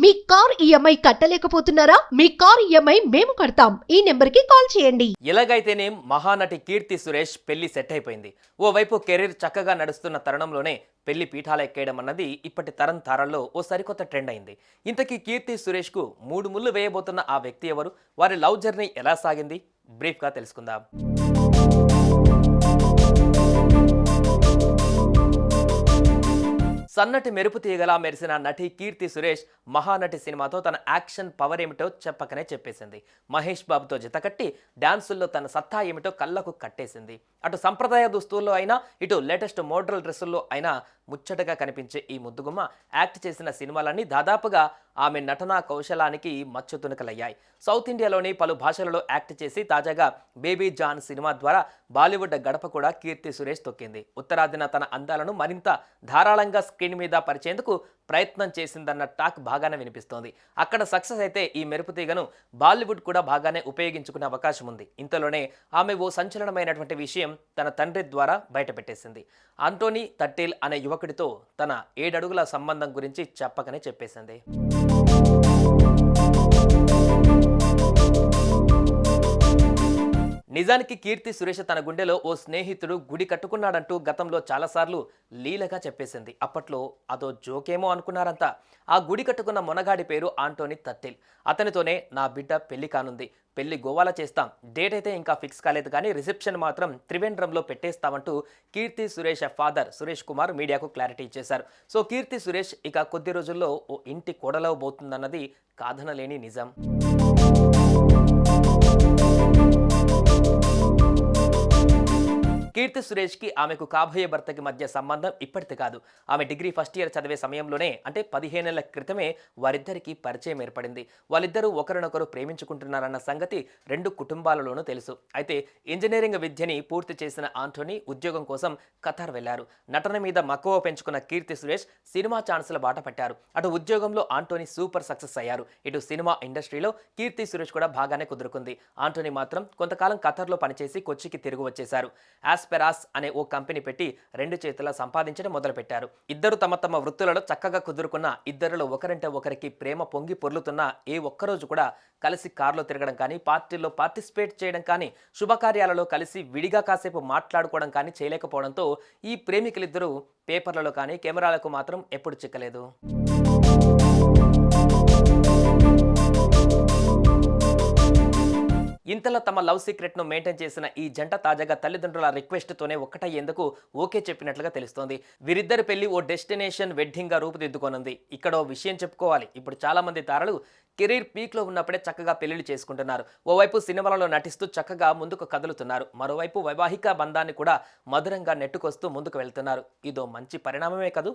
మీ car EMI కట్టలేకపోతున్నారా? మీ car EMI మేము కడతాం. ఈ నెంబర్కి కాల్ చేయండి. ఎలాగైతేనే మహానటి కీర్తి సురేష్ పెళ్లి సెట్ అయిపోయింది. ఓవైపు కెరీర్ చక్కగా నడుస్తున్న తరుణంలోనే పెళ్లి పీఠాలు ఎక్కేయడం అన్నది ఇప్పటి తరం తారల్లో ఓ సరికొత్త ట్రెండ్ అయింది. ఇంతకీ కీర్తి సురేష్ కు 3 ముళ్ళు వేయబోతున్న ఆ వ్యక్తి ఎవరు? వారి లవ్ జర్నీ ఎలా సాగింది? బ్రీఫ్ గా తెలుసుకుందాం. సన్నటి మెరుపు తీగలా మెరిసిన నటి కీర్తి సురేష్ మహానటి సినిమాతో తన యాక్షన్ పవర్ ఏమిటో చెప్పకనే చెప్పేసింది. మహేష్ బాబుతో జతకట్టి డాన్సుల్లో తన సత్తా ఏమిటో కళ్ళకు కట్టేసింది. అటు సంప్రదాయ దుస్తుల్లో అయినా ఇటు లేటెస్ట్ మోడల్ డ్రెస్సుల్లో అయినా ముచ్చటగా కనిపించే ఈ ముద్దుగుమ్మ యాక్ట్ చేసిన సినిమాలన్నీ దాదాపుగా ఆమె నటనా కౌశలానికి మచ్చు తునకలయ్యాయి. సౌత్ ఇండియాలోని పలు భాషలలో యాక్ట్ చేసి తాజాగా బేబీ జాన్ సినిమా ద్వారా బాలీవుడ్ గడప కూడా కీర్తి సురేష్ తొక్కింది. ఉత్తరాదిన తన అందాలను మరింత ధారాళంగా స్క్రీన్ మీద పరిచేందుకు ప్రయత్నం చేసిందన్న టాక్ బాగానే వినిపిస్తోంది. అక్కడ సక్సెస్ అయితే ఈ మెరుపు తీగను బాలీవుడ్ కూడా బాగానే ఉపయోగించుకునే అవకాశం ఉంది. ఇంతలోనే ఆమె ఓ సంచలనమైనటువంటి విషయం తన తండ్రి ద్వారా బయటపెట్టేసింది. ఆంటోనీ తట్టేల్ అనే యువకుడితో తన 7 అడుగుల సంబంధం గురించి చెప్పకనే చెప్పేసింది. నిజానికి కీర్తి సురేష్ తన గుండెలో ఓ స్నేహితుడు గుడి కట్టుకున్నాడంటూ గతంలో చాలాసార్లు లీలగా చెప్పేసింది. అప్పట్లో అదో జోకేమో అనుకున్నారంతా. ఆ గుడి కట్టుకున్న మొనగాడి పేరు ఆంటోనీ తట్టేల్. అతనితోనే నా బిడ్డ పెళ్లి కానుంది, పెళ్లి గోవాలో చేస్తాం, డేట్ అయితే ఇంకా ఫిక్స్ కాలేదు కానీ రిసెప్షన్ మాత్రం త్రివేంద్రంలో పెట్టేస్తామంటూ కీర్తి సురేష్ ఫాదర్ సురేష్ కుమార్ మీడియాకు క్లారిటీ ఇచ్చేశారు. సో కీర్తి సురేష్ ఇక కొద్ది రోజుల్లో ఓ ఇంటి కోడలవబోతుందన్నది కాదనలేని నిజం. కీర్తి సురేష్ కి ఆమెకు కాబోయే భర్తకి మధ్య సంబంధం ఇప్పటిది కాదు. ఆమె డిగ్రీ ఫస్ట్ ఇయర్ చదివే సమయంలోనే అంటే 15 ఏళ్ల క్రితమే వారిద్దరికి పరిచయం ఏర్పడింది. వాళ్ళిద్దరూ ఒకరినొకరు ప్రేమించుకుంటున్నారన్న సంగతి 2 కుటుంబాలలోనూ తెలుసు. అయితే ఇంజనీరింగ్ విద్యని పూర్తి చేసిన ఆంటోనీ ఉద్యోగం కోసం ఖతార్ వెళ్లారు. నటన మీద మక్కువ పెంచుకున్న కీర్తి సురేష్ సినిమా ఛాన్సుల బాట పట్టారు. అటు ఉద్యోగంలో ఆంటోనీ సూపర్ సక్సెస్ అయ్యారు. ఇటు సినిమా ఇండస్ట్రీలో కీర్తి సురేష్ కూడా బాగానే కుదురుకుంది. ఆంటోనీ మాత్రం కొంతకాలం ఖతార్లో పనిచేసి కొచ్చికి తిరిగి వచ్చేశారు. ఆస్పెరాస్ అనే ఓ కంపెనీ పెట్టి 2 చేతుల సంపాదించడం మొదలుపెట్టారు. ఇద్దరు తమ తమ వృత్తులలో చక్కగా కుదురుకున్న ఇద్దరిలో ఒకరంటే ఒకరికి ప్రేమ పొంగి పొర్లుతున్న ఏ ఒక్కరోజు కూడా కలిసి కారులో తిరగడం కానీ, పార్టీల్లో పార్టిసిపేట్ చేయడం కానీ, శుభకార్యాలలో కలిసి విడిగా కాసేపు మాట్లాడుకోవడం కానీ చేయలేకపోవడంతో ఈ ప్రేమికులిద్దరూ పేపర్లలో కానీ కెమెరాలకు మాత్రం ఎప్పుడు చిక్కలేదు. ఇంతలో తమ లవ్ సీక్రెట్ ను మెయింటైన్ చేసిన ఈ జంట తాజాగా తల్లిదండ్రుల రిక్వెస్ట్ తోనే ఒక్కటయ్యేందుకు ఓకే చెప్పినట్లుగా తెలుస్తోంది. వీరిద్దరి పెళ్లి ఓ డెస్టినేషన్ వెడ్డింగ్ గా రూపుదిద్దుకోనుంది. ఇక్కడ ఓ విషయం చెప్పుకోవాలి. ఇప్పుడు చాలా మంది తారలు కెరీర్ పీక్ లో ఉన్నప్పుడే చక్కగా పెళ్లిళ్ళు చేసుకుంటున్నారు. ఓవైపు సినిమాలలో నటిస్తూ చక్కగా ముందుకు కదులుతున్నారు. మరోవైపు వైవాహిక బంధాన్ని కూడా మధురంగా నెట్టుకొస్తూ ముందుకు వెళ్తున్నారు. ఇదో మంచి పరిణామమే కదూ.